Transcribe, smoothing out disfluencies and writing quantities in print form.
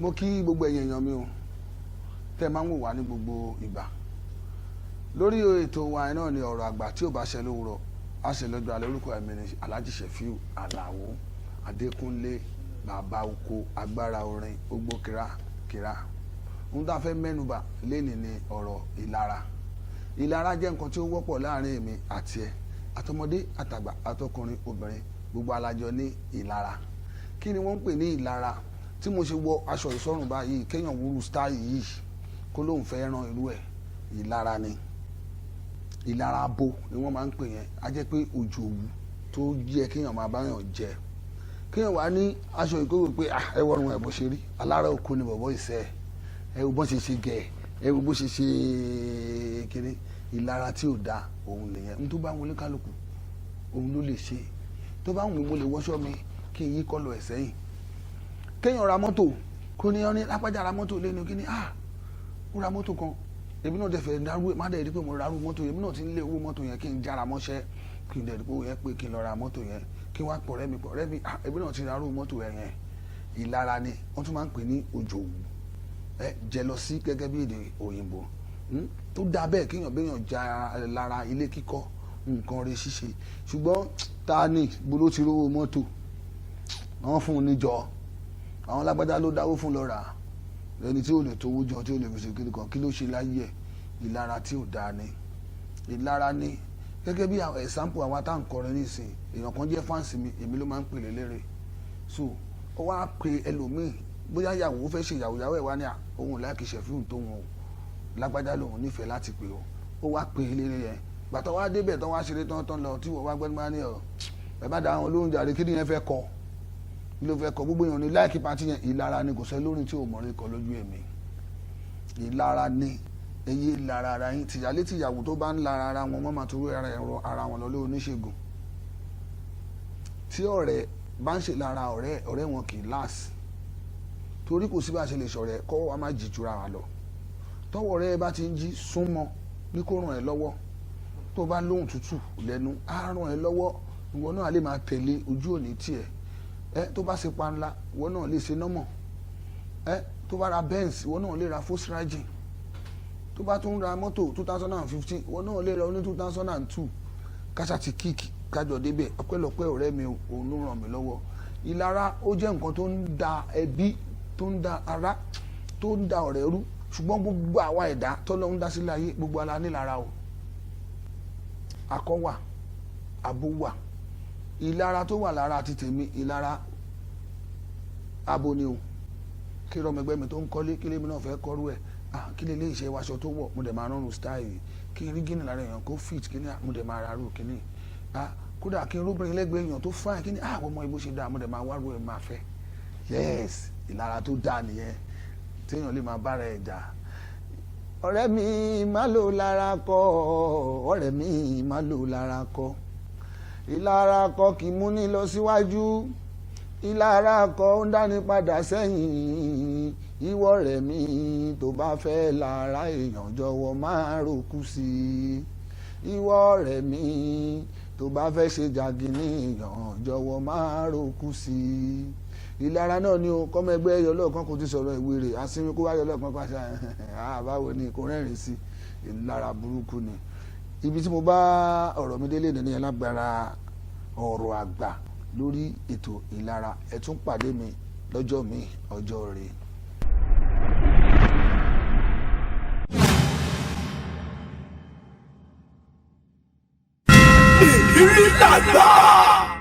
mo kí gbogbo ẹ̀yin èèyàn mi o tẹ́ máa ń wò wá ní gbogbo ìgbà lórí ètò wa náà ni ọ̀rọ̀ àgbà tí ò bá ṣe lówùrọ̀ a ṣe lọ́jọ́ alẹ́ orúkọ ẹ̀mí ni Alhaji Sefiu Alao Adékúnlé bàbá oko agbára orin ogbó kíra ohun tá a fẹ́ mẹ́nubà lénìí ni ọ̀rọ̀ ìlara. Ìlara jẹ́ nǹkan tí ó wọ́pọ̀ láàrin èmi àti ẹ àtọmọdé àtàgbà àtọkùnrin obìnrin gbogbo alájọ ní ìlara. Kí ni wọ́n ń pè ní ìlara? Tí mo ṣe wọ aṣọ ìsọ̀rùn báyìí kéèyàn wúru style yìí kó lóun fẹ́ rán irú ẹ̀ ìlara ni. Ìlara abo ni wọ́n máa ń pè yẹn. A jẹ́ pé ojú òwú tó yẹ kéèyàn máa báyàn jẹ. Kéèyàn wá ní aṣọ ìkówó pé ẹ wọrùn ẹ̀ bó ṣe rí alára oko ni bọ̀bọ̀ ìṣe ẹ wo bó ṣe ṣe gẹ̀ ẹ wo bó ṣe ṣe kiri. Ìlara tí ò da òun nìyẹn. N tó bá wọlé kálukú òun ló lè ṣe. Tó bá wù mí mo lè wọṣọ mi kí n yí kọlọ ẹ̀ sẹ́yìn. Kéèyàn ra mọ́tò kó ní ọ́ní lápájà ra mọ́tò lẹ́nu kí ni ó ra mọ́tò kan èmi náà dẹ̀fẹ̀ dárú má dẹ̀ rí pé mo rárú mọ́tò yẹn èmi náà ti ń lé owó mọ́tò yẹn kí n jára mọ́ṣẹ́ kí n dẹ̀ rí pé owó yẹn pé kí n lọ ra mọ́tò yẹn kí n wá pọ̀ rẹ́mi èmi náà ti rárú mọ́tò yẹn ìlara ni wọ́n tún máa ń pè ní òjòwú jẹlọsí gẹ́gẹ́ bí èdè òyìnbó tó dá bẹ́ẹ̀ kéèyàn béèyàn já lára ilé kíkọ́ nǹkan rẹ̀ ṣíṣe ṣùgbọ́n ta ni gbolo ti rówó mọ́tò àwọn fún un níjọ àwọn lágbájá ló dáwó fún lọ́ra ẹni tí ò lè tówó jọ tí ò lè fi ṣe kiri kan kí ló ṣe láyé ẹ̀ ìlara tí ò dáa ni ìlara ni gẹ́gẹ́ bí example àwọn tá à ń kọrin nísìn èèyàn kan jẹ́ fáǹsì mi èmi ló máa ń pè lélẹ́rẹ̀ so ó wá pe ẹlòmíì bóyá ìyàwó fẹ́ ṣe ìyàwó ẹ̀ wá ní ohun láìkí Sefiu tó wọn o lágbájá lòun nífẹ̀ẹ́ láti pè ó wá pe eléré yẹn gbàtọ́ wá débẹ̀ tán wá ṣeré tán lọ tí wọ́n wá gbẹ́ni máa ní ẹ bá da àwọn olóhùn jàre kí ni yẹn fẹ́ kọ ló fẹ́ kọ gbogbo èèyàn ní láìkí pàtí yẹn ìlara ni kò sẹ́ lórí tí ò mọ̀rin kọ lójú ẹ̀mí ìlara ni ẹyẹ ìlara ara yín tìyálé tìyàwó tó bá ń lara ara wọn wọ́n máa tún ẹ̀rọ ara wọn lọ lé oníṣègùn tí ọ̀rẹ́ bá ń ṣe lára ọ̀rẹ́ wọn kì í láàsì torí kò sí bá a ṣe lè ṣọ̀rẹ́ kọ́ wa má jì jura wa lọ tọ́wọ́ rẹ bá ti ń jí súnmọ́ ní kó ràn ẹ́ lọ́wọ́ tó bá lóhùn tútù lẹ́nu á ràn ẹ́ lọ́wọ́ ìwọ náà lè máa tẹ̀lé ojú òní tiẹ̀ tó bá ṣe panla ìwọ náà lè ṣe nọ́mọ̀ tó bá ra Benz ìwọ náà lè ra Volkswagen tó bá tún ra mọ́tò 2015 ìwọ náà lè ra oní 2002 káṣá ti kíkì kájọ débẹ̀ ọpẹ́lọpẹ́ ọ̀rẹ́ mi òun ló ràn mí lọ́wọ́. Ìlara ó jẹ́ nǹkan tó ń da ẹbí tó ń da ara tó ń da ọ̀rẹ́ rú ṣùgbọ́n gbogbo àwa ẹ̀dá tọ́lọ́ ń dá sílẹ̀ ayé gbogbo ala nílara o akọ wà abo wà ìlara tó wà lára àti tèmi ìlara abo ni o kí rọmẹgbẹ́ mi tó ń kọ́lé kí lèmi náà fẹ́ kọ́rú ẹ̀ kí lè lè ṣe wáṣọ tó wọ̀ mo dẹ̀ máa rọrùn style kí n rí gíní lára èèyàn kó fit kí ni mo dẹ̀ máa rárú kí ni kódà kí n rúbìnrin lẹ́gbẹ̀ẹ́ èèyàn tó fáìn kí ni àwọn ọmọ ìbò ṣe dáa mo dẹ̀ máa wárú ẹ̀ máa fẹ́ yes ìlara tó dáa nìyẹn téèyàn lè máa bára ẹ̀ jà. Ọ̀rẹ́ mi má lò lára kọ ọ̀rẹ́ mi má lò lára kọ ìlara kọ kì í mú ní lọ síwájú ìlara kọ ń dání padà sẹ́yìn ìwọ ọ̀rẹ́ mi tó bá fẹ́ lára èèyàn jọ̀wọ́ máa ròkú sí ìwọ ọ̀rẹ́ mi tó bá fẹ́ ṣe jàgínní èèyàn jọ̀wọ́ máa ròkú sí ìlara náà ni o kọ́mọ ẹgbẹ́ yọlọ́ọ̀kan kò ti sọ̀rọ̀ ìwé rẹ̀ àsinmi kó wá yọlọ́ọ̀kan pàṣẹ àbáwo ni kò rẹ́rìn sí ìlara burúkú ni. Ibi tí mo bá ọ̀rọ̀ mi délé nìyẹn lágbára ọ̀rọ̀ àgbà lórí ètò ìlara ẹ tún pàdé mi lọ́jọ́ mi ọjọ́ rẹ̀. Ìrírí làgbà.